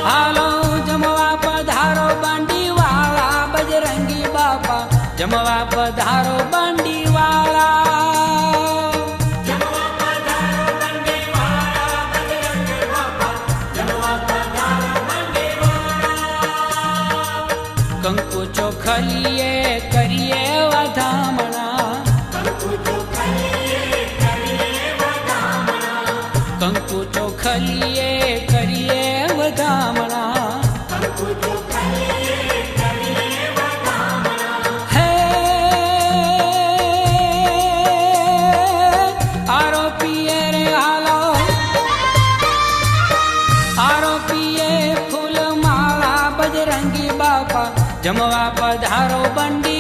હાલો જમવા પધારો બંડી વાળા બજરંગી બાપા જમવા પધારો બંડી વાળા કંકુ ચોખલીએ કરીએ વધામણા કંકુ ચોખલીએ કરીએ વધામણા હે આરોપીએ રે હાલો આરોપીએ ફૂલ માળા બજરંગી બાપા જમવા પધારો બંડી